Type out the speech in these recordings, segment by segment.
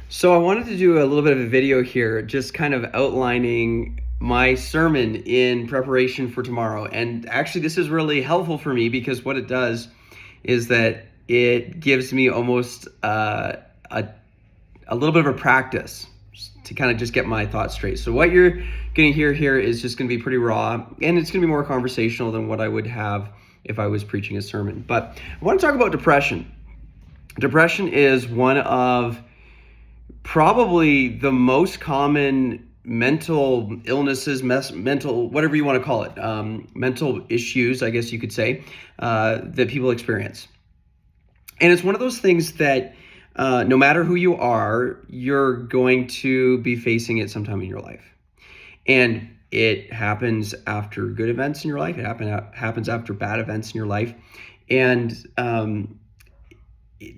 So I wanted to do a little bit of a video here, just kind of outlining my sermon in preparation for tomorrow. And actually, this is really helpful for me because what it does is that it gives me almost a little bit of a practice to kind of just get my thoughts straight. So what you're going to hear here is just going to be pretty raw, and it's going to be more conversational than what I would have if I was preaching a sermon. But I want to talk about depression. Depression is one of probably the most common mental illnesses, mental, whatever you want to call it, mental issues, I guess you could say, that people experience. And it's one of those things that no matter who you are, you're going to be facing it sometime in your life. And it happens after good events in your life. It happens after bad events in your life. And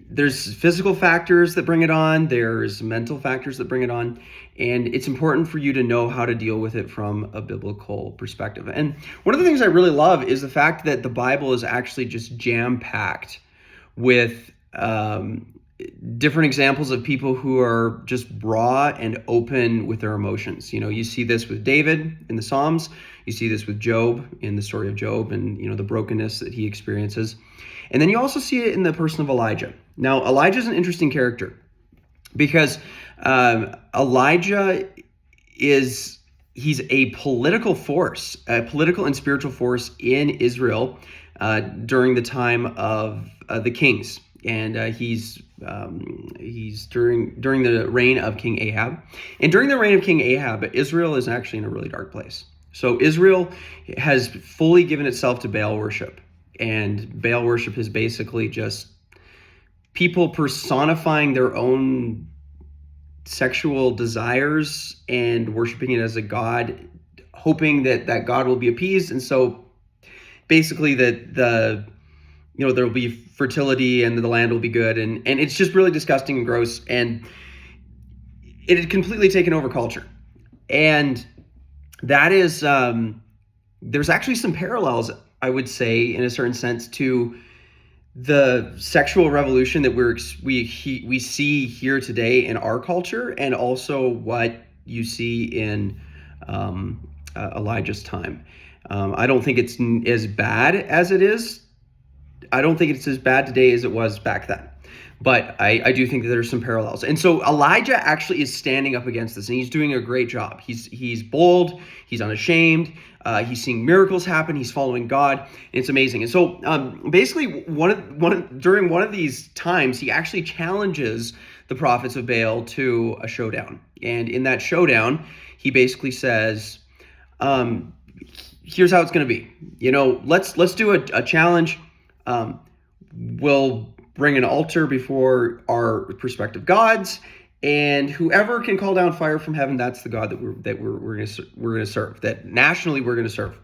there's physical factors that bring it on. There's mental factors that bring it on. And it's important for you to know how to deal with it from a biblical perspective. And one of the things I really love is the fact that the Bible is actually just jam-packed with different examples of people who are just raw and open with their emotions. You know, you see this with David in the Psalms. You see this with Job in the story of Job and, the brokenness that he experiences. And then you also see it in the person of Elijah. Now, Elijah is an interesting character because Elijah he's a political force, a political and spiritual force in Israel during the time of the kings. And he's during the reign of King Ahab. And during the reign of King Ahab, Israel is actually in a really dark place. So Israel has fully given itself to Baal worship. And Baal worship is basically just people personifying their own sexual desires and worshiping it as a god, hoping that God will be appeased. And so basically that there will be fertility and the land will be good. And it's just really disgusting and gross. And it had completely taken over culture. And that is, there's actually some parallels, I would say, in a certain sense, to the sexual revolution that we see here today in our culture, and also what you see in Elijah's time. I don't think it's as bad as it is. I don't think it's as bad today as it was back then. But I do think that there's some parallels. And so Elijah actually is standing up against this, and he's doing a great job. He's bold, he's unashamed, he's seeing miracles happen, he's following God, and it's amazing. And so basically during one of these times, he actually challenges the prophets of Baal to a showdown. And in that showdown, he basically says, here's how it's going to be. Let's do a challenge. We'll bring an altar before our prospective gods, and whoever can call down fire from heaven, that's the God that we're going to serve. That nationally we're going to serve.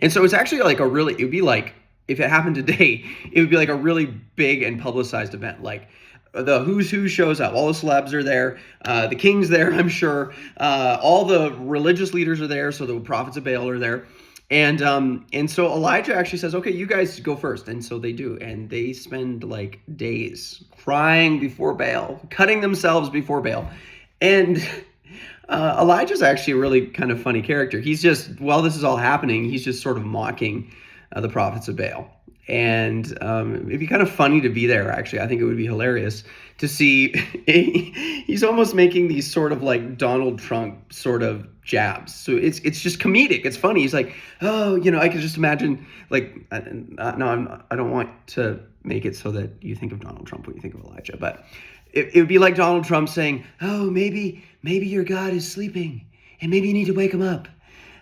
And so it's actually it would be like, if it happened today, it would be like a really big and publicized event. Like the who's who shows up, all the celebs are there, the king's there, I'm sure, all the religious leaders are there, so the prophets of Baal are there. And so Elijah actually says, okay, you guys go first. And so they do. And they spend like days crying before Baal, cutting themselves before Baal. And Elijah's actually a really kind of funny character. He's just, while this is all happening, he's just sort of mocking the prophets of Baal. And it'd be kind of funny to be there, actually. I think it would be hilarious to see. He's almost making these sort of like Donald Trump sort of jabs. So it's just comedic. It's funny. He's like, oh, I could just imagine, like, no, I don't want to make it so that you think of Donald Trump when you think of Elijah. But it would be like Donald Trump saying, oh, maybe your God is sleeping and maybe you need to wake him up.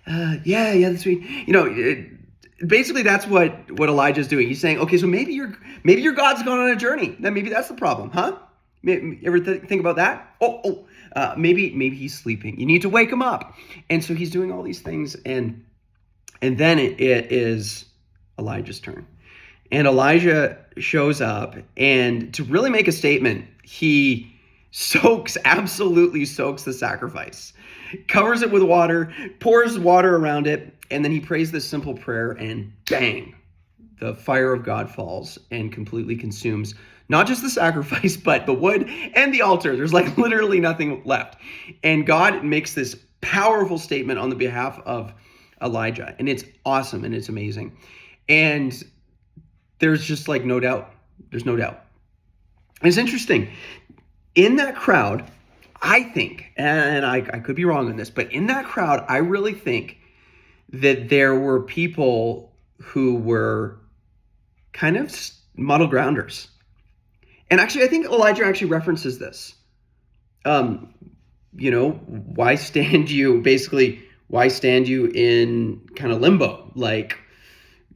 Yeah, that's sweet. Basically, that's what Elijah's doing. He's saying, okay, so maybe your God's gone on a journey. Then maybe that's the problem, huh? Ever think about that? Maybe he's sleeping. You need to wake him up. And so he's doing all these things, and then it is Elijah's turn. And Elijah shows up, and to really make a statement, he absolutely soaks the sacrifice, covers it with water, pours water around it, and then he prays this simple prayer, and bang, the fire of God falls and completely consumes Not just the sacrifice, but the wood and the altar. There's like literally nothing left. And God makes this powerful statement on the behalf of Elijah. And it's awesome and it's amazing. And there's just like no doubt. There's no doubt. It's interesting. In that crowd, I think, and I could be wrong on this, but in that crowd, I really think that there were people who were kind of muddle grounders. And actually, I think Elijah actually references this. Why stand you in kind of limbo? Like,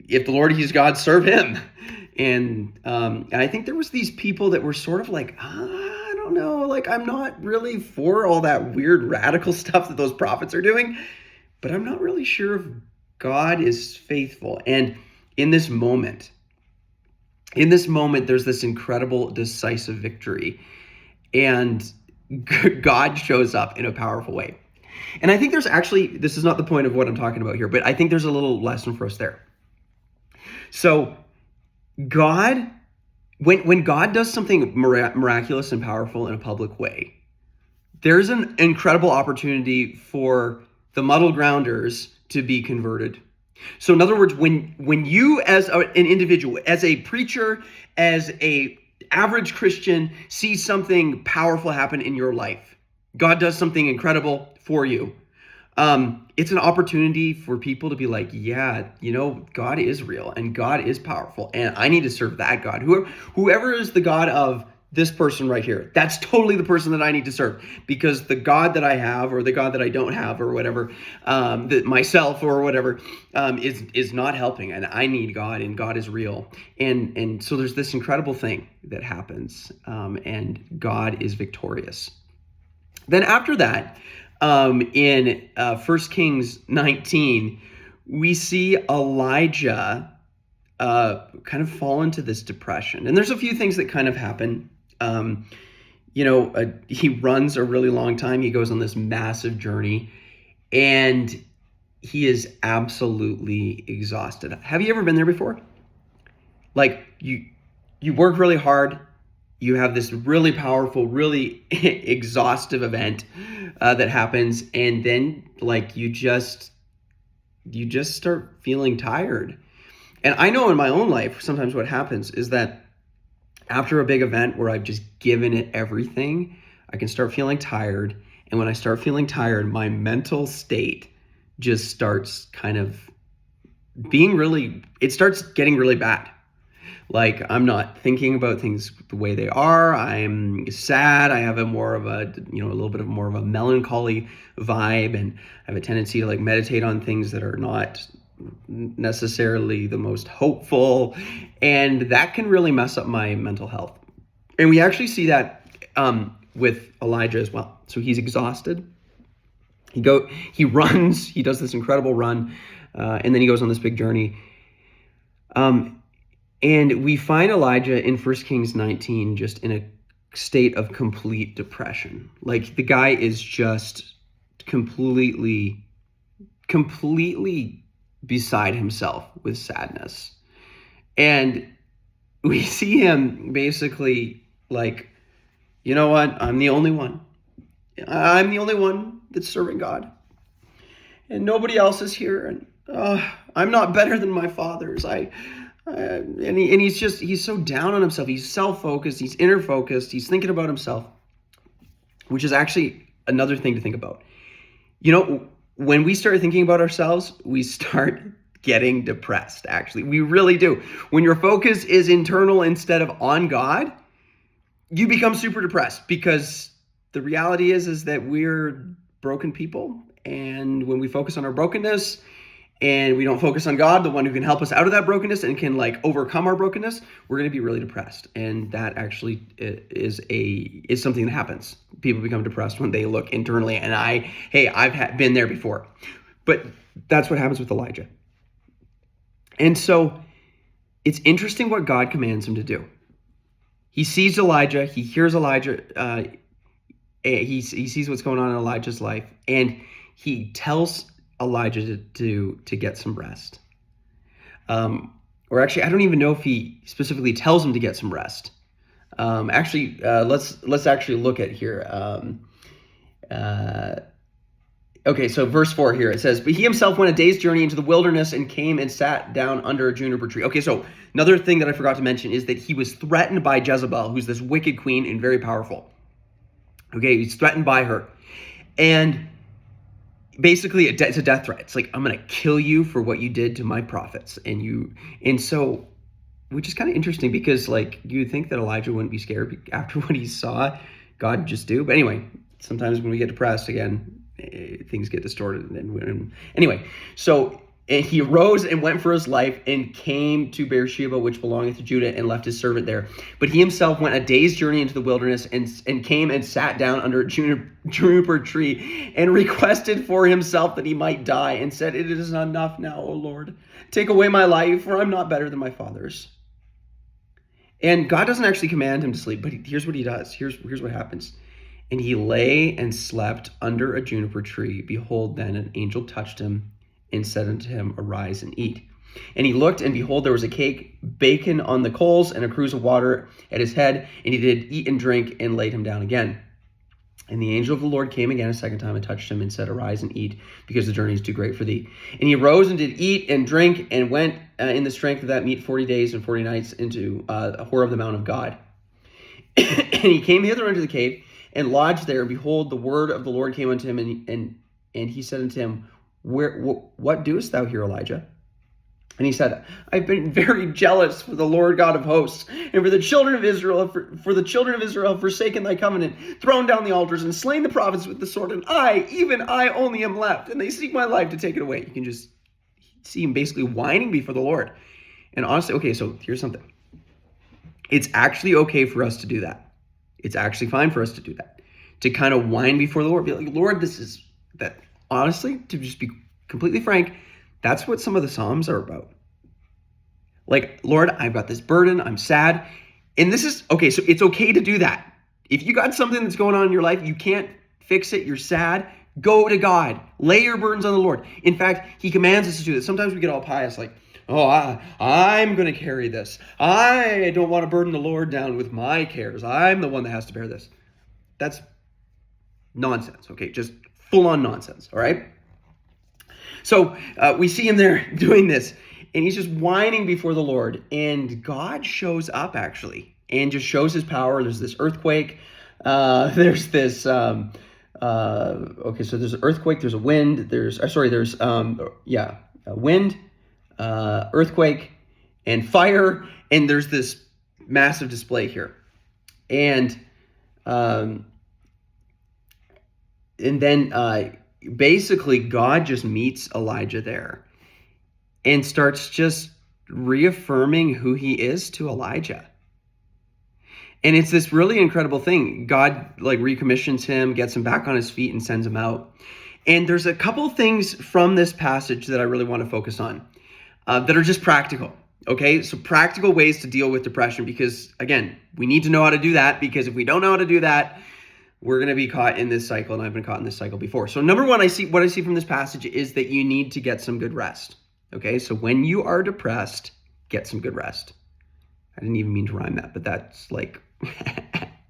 if the Lord, he's God, serve him. And I think there was these people that were sort of like, I don't know, like, I'm not really for all that weird radical stuff that those prophets are doing, but I'm not really sure if God is faithful. And in this moment, there's this incredible decisive victory, and God shows up in a powerful way. And I think there's actually, this is not the point of what I'm talking about here, but I think there's a little lesson for us there. So God, when God does something miraculous and powerful in a public way, there's an incredible opportunity for the muddle grounders to be converted. So in other words, when you as an individual, as a preacher, as a average Christian, see something powerful happen in your life, God does something incredible for you. It's an opportunity for people to be like, yeah, God is real and God is powerful, and I need to serve that God. Whoever is the God of this person right here, that's totally the person that I need to serve, because the God that I have, or the God that I don't have, or whatever, that myself or whatever, is not helping, and I need God, and God is real. And so there's this incredible thing that happens, and God is victorious. Then after that, in 1 Kings 19, we see Elijah kind of fall into this depression. And there's a few things that kind of happen. He runs a really long time. He goes on this massive journey, and he is absolutely exhausted. Have you ever been there before? Like, you work really hard. You have this really powerful, really exhaustive event that happens, and then like you just start feeling tired. And I know in my own life, sometimes what happens is that after a big event where I've just given it everything, I can start feeling tired. And when I start feeling tired, my mental state just starts kind of it starts getting really bad. Like, I'm not thinking about things the way they are. I'm sad. I have a little bit of more of a melancholy vibe, and I have a tendency to like meditate on things that are not necessarily the most hopeful, and that can really mess up my mental health. And we actually see that with Elijah as well. So he's exhausted. He runs. He does this incredible run, and then he goes on this big journey. And we find Elijah in 1 Kings 19 just in a state of complete depression. Like, the guy is just completely beside himself with sadness. And we see him basically like, you know what? I'm the only one. I'm the only one that's serving God. And nobody else is here. And I'm not better than my fathers. He's so down on himself. He's self-focused. He's inner-focused. He's thinking about himself, which is actually another thing to think about. When we start thinking about ourselves, we start getting depressed, actually. We really do. When your focus is internal instead of on God, you become super depressed, because the reality is that we're broken people. And when we focus on our brokenness and we don't focus on God, the one who can help us out of that brokenness and can like overcome our brokenness, we're going to be really depressed. And that actually is something that happens. People become depressed when they look internally. And I've been there before. But that's what happens with Elijah. And so it's interesting what God commands him to do. He sees Elijah. He hears Elijah. He sees what's going on in Elijah's life, and he tells Elijah to get some rest. Or actually, I don't even know if he specifically tells him to get some rest. Let's actually look at here. Okay, so verse 4 here, it says, but he himself went a day's journey into the wilderness and came and sat down under a juniper tree. Okay, so another thing that I forgot to mention is that he was threatened by Jezebel, who's this wicked queen and very powerful. Okay, he's threatened by her. And basically, it's a death threat. It's like, I'm going to kill you for what you did to my prophets. And so, which is kind of interesting because, like, you would think that Elijah wouldn't be scared after what he saw God just do. But anyway, sometimes when we get depressed, again, things get distorted. And anyway, so and he arose and went for his life and came to Beersheba, which belongeth to Judah, and left his servant there. But he himself went a day's journey into the wilderness and came and sat down under a juniper tree and requested for himself that he might die and said, it is enough now, O Lord. Take away my life, for I'm not better than my fathers. And God doesn't actually command him to sleep, but here's what he does. Here's what happens. And he lay and slept under a juniper tree. Behold, then an angel touched him and said unto him, arise and eat. And he looked, and behold, there was a cake, bacon on the coals, and a cruse of water at his head. And he did eat and drink, and laid him down again. And the angel of the Lord came again a second time and touched him and said, arise and eat, because the journey is too great for thee. And he arose and did eat and drink, and went in the strength of that meat 40 days and 40 nights into Horeb, the mount of God. And he came hither unto the cave, and lodged there. And behold, the word of the Lord came unto him, and he said unto him, what doest thou here, Elijah? And he said, I've been very jealous for the Lord God of hosts, and for the children of Israel, for the children of Israel have forsaken thy covenant, thrown down the altars, and slain the prophets with the sword, and even I only am left, and they seek my life to take it away. You can just see him basically whining before the Lord. And honestly, okay, so here's something. It's actually okay for us to do that. It's actually fine for us to do that. To kind of whine before the Lord. Be like, Lord, this is that. Honestly, to just be completely frank, that's what some of the Psalms are about. Like, Lord, I've got this burden. I'm sad. And this is, okay, so it's okay to do that. If you got something that's going on in your life, you can't fix it, you're sad, go to God. Lay your burdens on the Lord. In fact, he commands us to do this. Sometimes we get all pious, like, oh, I'm going to carry this. I don't want to burden the Lord down with my cares. I'm the one that has to bear this. That's nonsense, okay? Just full-on nonsense, all right? So we see him there doing this, and he's just whining before the Lord, and God shows up, actually, and just shows his power. There's this earthquake. There's this... okay, so there's an earthquake. There's a wind. There's a wind, earthquake, and fire, and there's this massive display here, and then basically God just meets Elijah there and starts just reaffirming who he is to Elijah. And it's this really incredible thing. God like recommissions him, gets him back on his feet, and sends him out. And there's a couple things from this passage that I really want to focus on that are just practical. Okay, so practical ways to deal with depression, because again, we need to know how to do that, because if we don't know how to do that, we're going to be caught in this cycle, and I've been caught in this cycle before. So number one, what I see from this passage is that you need to get some good rest. Okay, so when you are depressed, get some good rest. I didn't even mean to rhyme that, but that's like,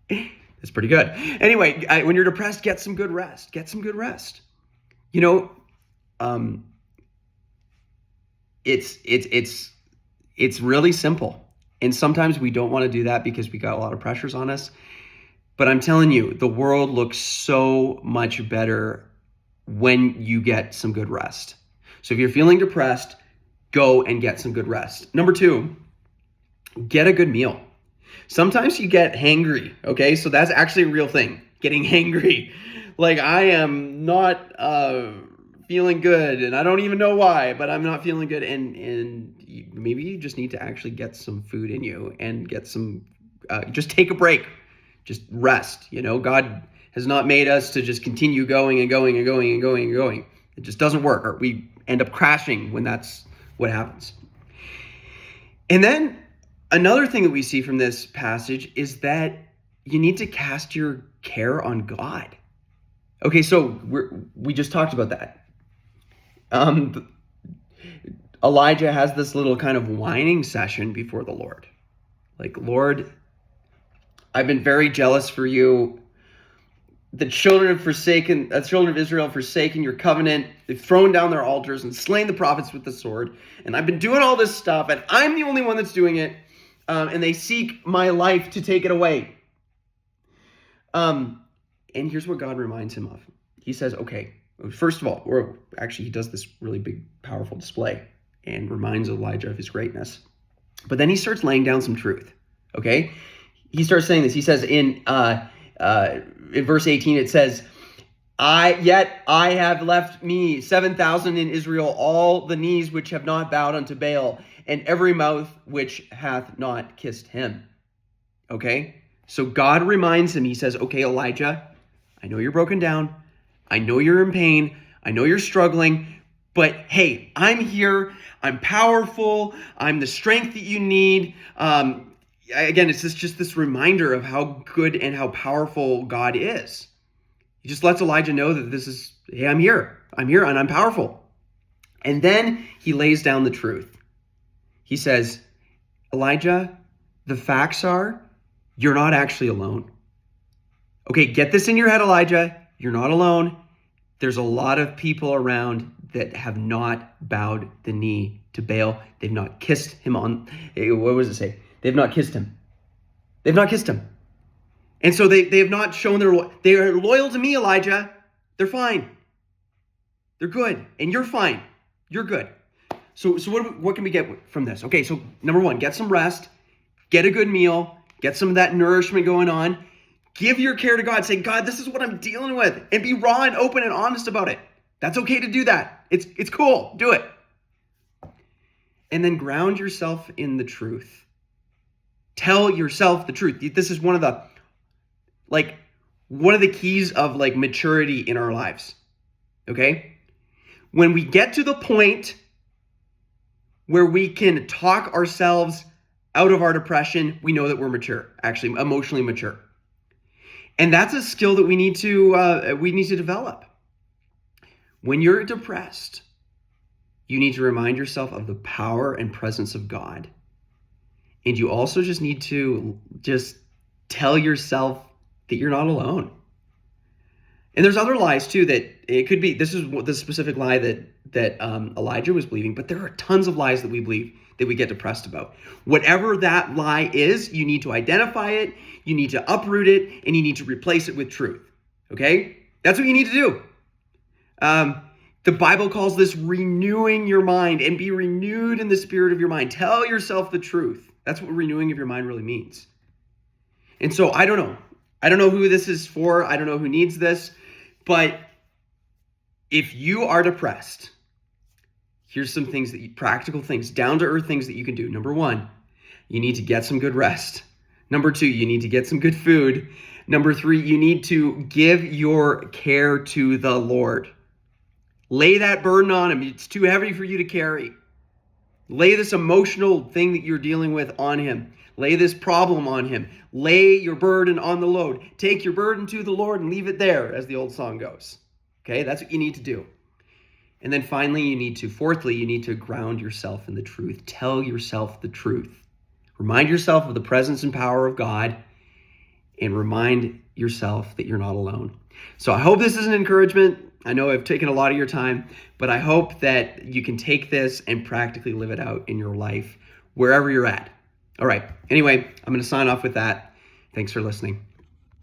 that's pretty good. Anyway, when you're depressed, get some good rest. Get some good rest. You know, it's really simple. And sometimes we don't want to do that because we got a lot of pressures on us. But I'm telling you, the world looks so much better when you get some good rest. So if you're feeling depressed, go and get some good rest. Number two, get a good meal. Sometimes you get hangry, okay? So that's actually a real thing, getting hangry. Like, I am not feeling good, and I don't even know why, but I'm not feeling good. And maybe you just need to actually get some food in you and get some, just take a break. Just rest. You know, God has not made us to just continue going and going and going and going and going. It just doesn't work, or we end up crashing when that's what happens. And then another thing that we see from this passage is that you need to cast your care on God. Okay, so we just talked about that. Elijah has this little kind of whining session before the Lord. Like, Lord, I've been very jealous for you. The children of Israel have forsaken your covenant. They've thrown down their altars and slain the prophets with the sword. And I've been doing all this stuff, and I'm the only one that's doing it. And they seek my life to take it away. And here's what God reminds him of. He says, okay, first of all, he does this really big, powerful display and reminds Elijah of his greatness. But then he starts laying down some truth, okay? He starts saying this. He says in verse 18, it says, Yet I have left me 7,000 in Israel, all the knees which have not bowed unto Baal, and every mouth which hath not kissed him. Okay? So God reminds him, he says, okay, Elijah, I know you're broken down. I know you're in pain. I know you're struggling. But hey, I'm here. I'm powerful. I'm the strength that you need. Again, it's just this reminder of how good and how powerful God is. He just lets Elijah know that hey, I'm here. I'm here and I'm powerful. And then he lays down the truth. He says, Elijah, the facts are, you're not actually alone. Okay, get this in your head, Elijah. You're not alone. There's a lot of people around that have not bowed the knee to Baal. They've not kissed him on, what does it say? They've not kissed him. They've not kissed him. And so they have not shown they are loyal to me, Elijah. They're fine. They're good. And you're fine. You're good. So what can we get from this? Okay, so number one, get some rest. Get a good meal. Get some of that nourishment going on. Give your care to God. Say, God, this is what I'm dealing with. And be raw and open and honest about it. That's okay to do that. It's cool. Do it. And then ground yourself in the truth. Tell yourself the truth. This is one of the keys of maturity in our lives. Okay? When we get to the point where we can talk ourselves out of our depression, we know that we're mature, actually emotionally mature. And that's a skill that we need to develop. When you're depressed, you need to remind yourself of the power and presence of God. And you also just need to tell yourself that you're not alone. And there's other lies too that it could be, this is the specific lie that Elijah was believing, but there are tons of lies that we believe that we get depressed about. Whatever that lie is, you need to identify it, you need to uproot it, and you need to replace it with truth. Okay? That's what you need to do. The Bible calls this renewing your mind, and be renewed in the spirit of your mind. Tell yourself the truth. That's what renewing of your mind really means. And so I don't know. I don't know who this is for. I don't know who needs this. But if you are depressed, here's some things practical things, down to earth things that you can do. Number one, you need to get some good rest. Number two, you need to get some good food. Number three, you need to give your care to the Lord. Lay that burden on him. It's too heavy for you to carry. Lay this emotional thing that you're dealing with on him. Lay this problem on him. Lay your burden on the load. Take your burden to the Lord and leave it there, as the old song goes. Okay, that's what you need to do. And then finally, fourthly, you need to ground yourself in the truth. Tell yourself the truth. Remind yourself of the presence and power of God, and remind yourself that you're not alone. So I hope this is an encouragement. I know I've taken a lot of your time, but I hope that you can take this and practically live it out in your life, wherever you're at. All right. Anyway, I'm going to sign off with that. Thanks for listening.